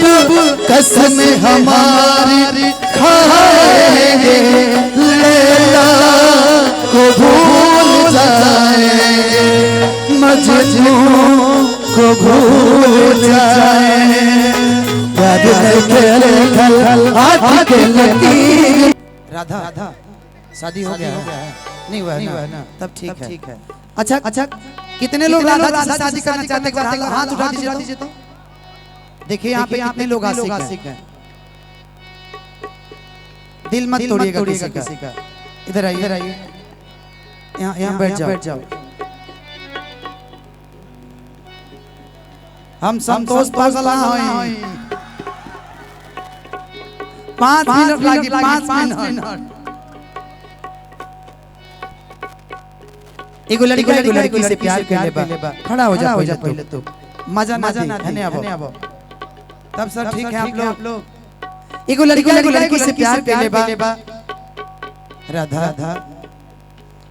अब कसम हमारी खाएंगे, लैला को भूल जाएंगे, मजनू को भूल जाएंगे। राधा शादी हो गया है? नहीं हुआ है ना? तब ठीक है। अच्छा, कितने लोग राधा से शादी करना चाहते हैं? हाथ उठा दीजिए तो। देखिए यहाँ पे कितने लोग आशिक हैं। दिल मत तोड़िएगा किसी का। इधर आइए, यहाँ बैठ जाओ। हम संतोष पागल हैं। 5 मिनट लगे, 5 मिनट। एगो लड़की से प्यार कर ले, खड़ा हो जा पहले तो मजा ना धन्य अब। तब सर ठीक है आप लोग। एगो लड़की से प्यार कर ले, राधा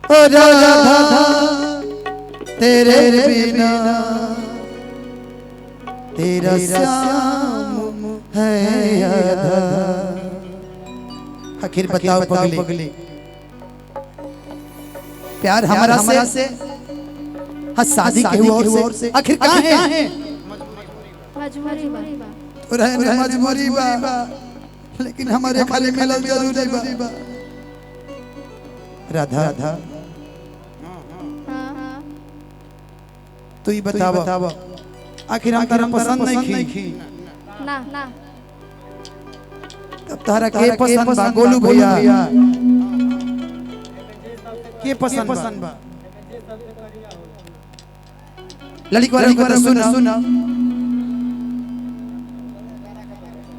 ओ राधा तेरे बिना तेरा श्याम है आधा। आखिर बताओ पगली, प्यार हमारा से हाँ शादी के और से आखिर कहाँ है? मजबूरी बा, लेकिन हमारे खाली मिलल जरूरी बा। राधा तू ही बतावा, आखिर हम तारा पसंद नहीं की ना। तब तारा के पसंद बा? गोलू भैया के पसंद बा? लड़की वाला सुन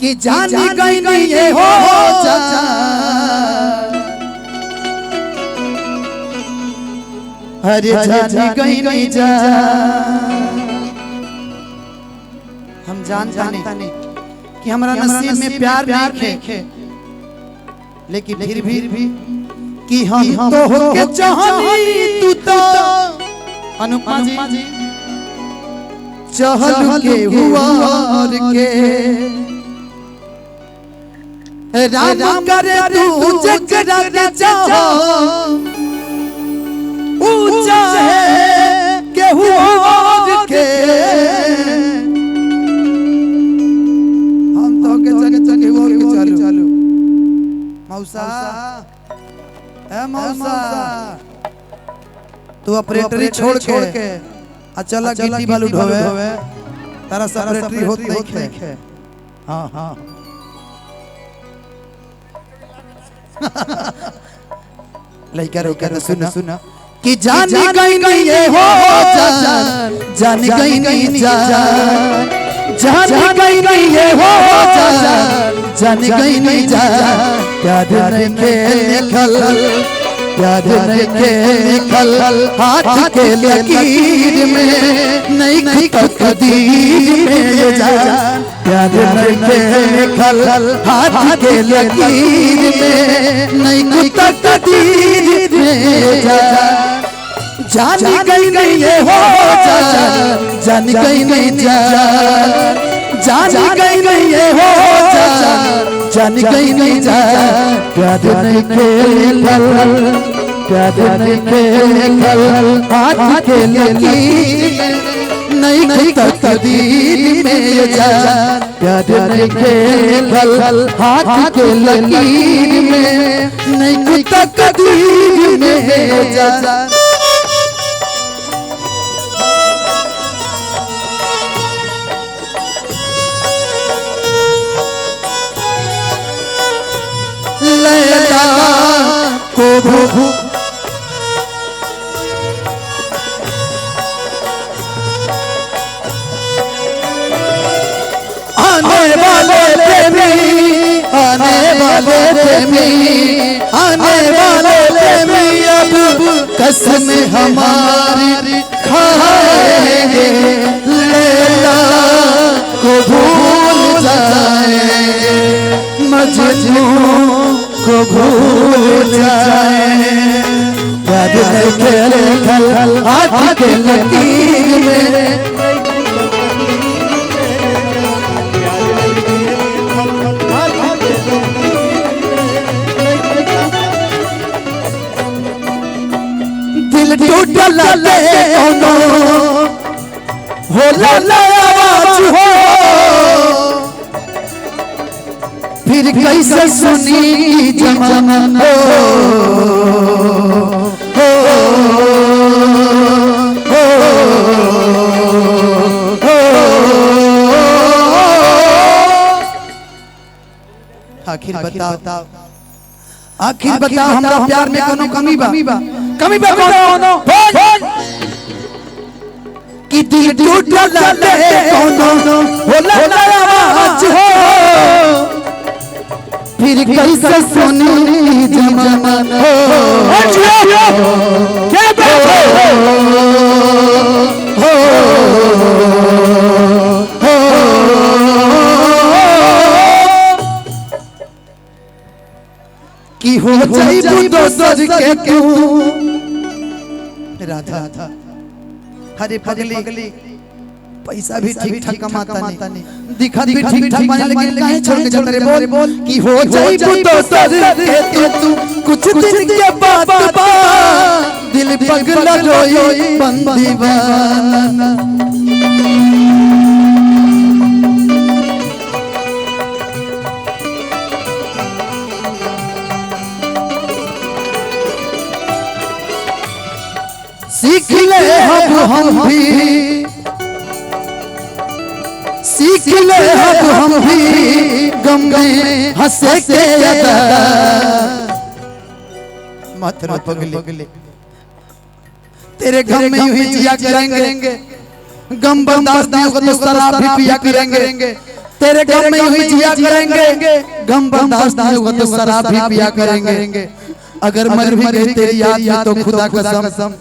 कि जान गई नहीं ये हो अरे जान गई नहीं जा। हम जानता नहीं कि हमारा नसीब में प्यार नहीं, लेकिन फिर भी कि हम तो होके चाहनी तू तो अनुपमा जी चहल के हुआर के राम करे तू जगरा के चाहो ऊंचा है के हुआर के। हम तो के जग हुआर के चालू मौसा मौसा तू ऑपरेटरी छोड़ के चला गिट्टी बालू ढोवे, तारा सेपरेटरी होत नहीं है। हाँ लड़का रोका तो सुना कि जान गई नहीं ये हो जान गई नहीं जान गई नहीं ये हो जान गई नहीं याद नहीं के खल हाथ के लकीर में नहीं तकदीर में याद नहीं के खल हाथ के लकीर में नहीं तकदीर में जान गई नहीं ये हो जान गई नहीं जान गई नहीं ये हो जान गई नहीं याद नहीं के खल हाथ के लकीर नहीं तकदीर में याद नहीं के खल हाथ के लकीर में नहीं तकदीर में लैला को भू आने वाले प्रेमी अब कसम हमारी खाएंगे, लैला को भूल जाएंगे, मजनू को भूल जाएंगे। याद नहीं खल हाथ के लकीर में कोनो होला आवाज हो फिर कैसे सुनी जमाना आखिर बताओ आखिर बताओ हमरा प्यार में कोनो कमी बा कोनो कि दिल टूटल ले कोनो होला आवाज हो फिर कैसे सुनी जमाना क्या बात हो कि हो जाई दोसर के क्यों राधा हरे पगली पैसा भी ठीक ठाक कमाता नहीं दिखत भी ठीक ठाक बना लेकिन काहे छोड़ के चल रे बोल कि हो जाई दोसर के तू कुछ दिन के बाद बा दिल पगला रोई बंदीवाना सीख ले हम भी सीख ले हम भी गम में हंसे के अदा मत रो पगली तेरे गम में यूं ही जिया करेंगे गम बर्दाश्त नहीं होगा तो शराब भी पिया करेंगे तेरे गम में यूं ही जिया करेंगे गम बर्दाश्त नहीं होगा तो शराब भी पिया करेंगे अगर मर भी गई तेरी याद में तो खुदा कसम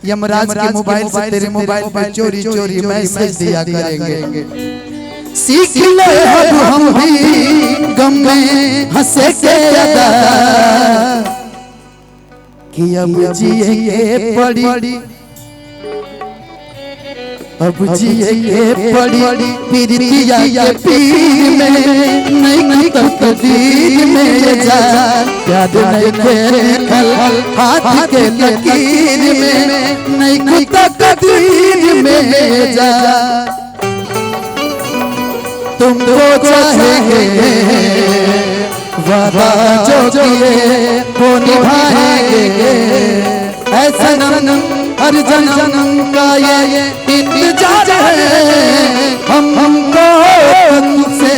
यमराज के मोबाइल से तेरे मोबाइल पे चोरी चोरी मैसेज दिया करेंगे सीख ले हम भी गम में हंसे के अदा कि अब जिए के पड़ी अब जिए के पड़ी पीरिया के पीर में नहीं तकदीर में जा याद नहीं तेरे खल हाथ के लकीर में नहीं तकदीर में जा तुमको चाहेंगे वादा जो किए वो निभाएंगे ऐसा नम हर जन्म का ये इंतजार है हमको तुमसे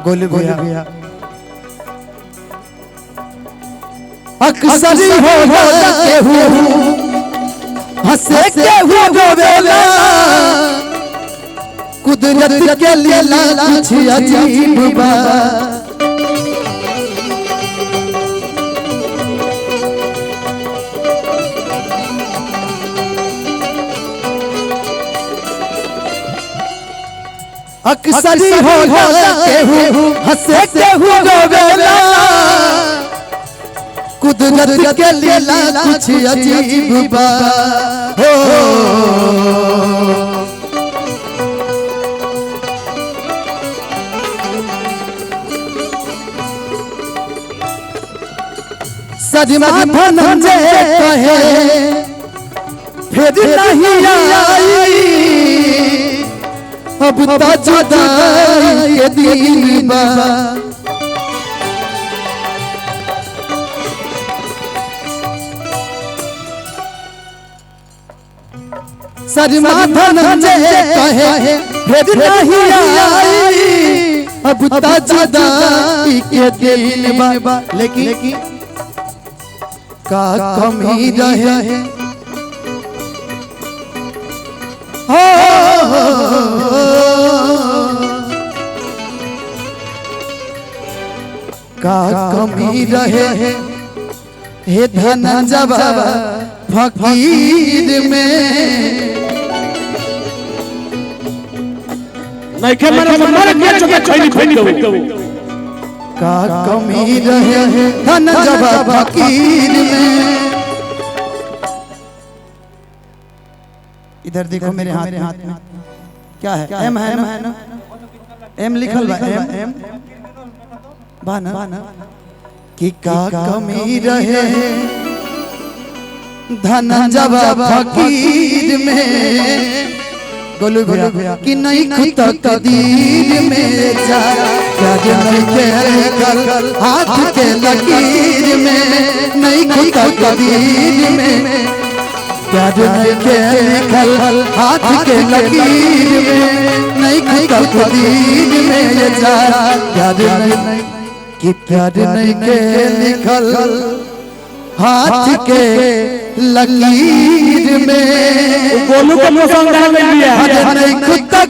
गोलू भैया अक्सर हो के हंसे के रोवेला कुदरत के लीला कुछ अजीब बा अक्सर हो हंसे के रोवेला कुदरत के लीला कुछ अजीब बा हो सजमा धनंजय कहे फिर नहीं आई अब ता जुदाई के दिन बा सजमा धनंजय कहे फिर नहीं आई अब ता जुदाई के दिन बा लेकिन का कमी रहे का कमी रहे हे धनंजय फकीर में नहीं के मर के चोके खैनी फेंक दो का कमी रहे धन जब फकीर में। इधर देखो मेरे हाथ में क्या है, एम है ना, एम लिखल बा, एम बाना कि का कमी रहे धन जब फकीर में। गोलू भैया कि नहीं खुद तकदीर में जा क्या नहीं के हाथ के लकीर में, नहीं खुद तकदीर में क्या नहीं के लिखल हाथ के लकीर में, नहीं खुद तकदीर में ये जा क्या नहीं कि प्यार नहीं के लिखल हाथ के लकीर में। गोलू को पसंद आ गई है नहीं खुद तक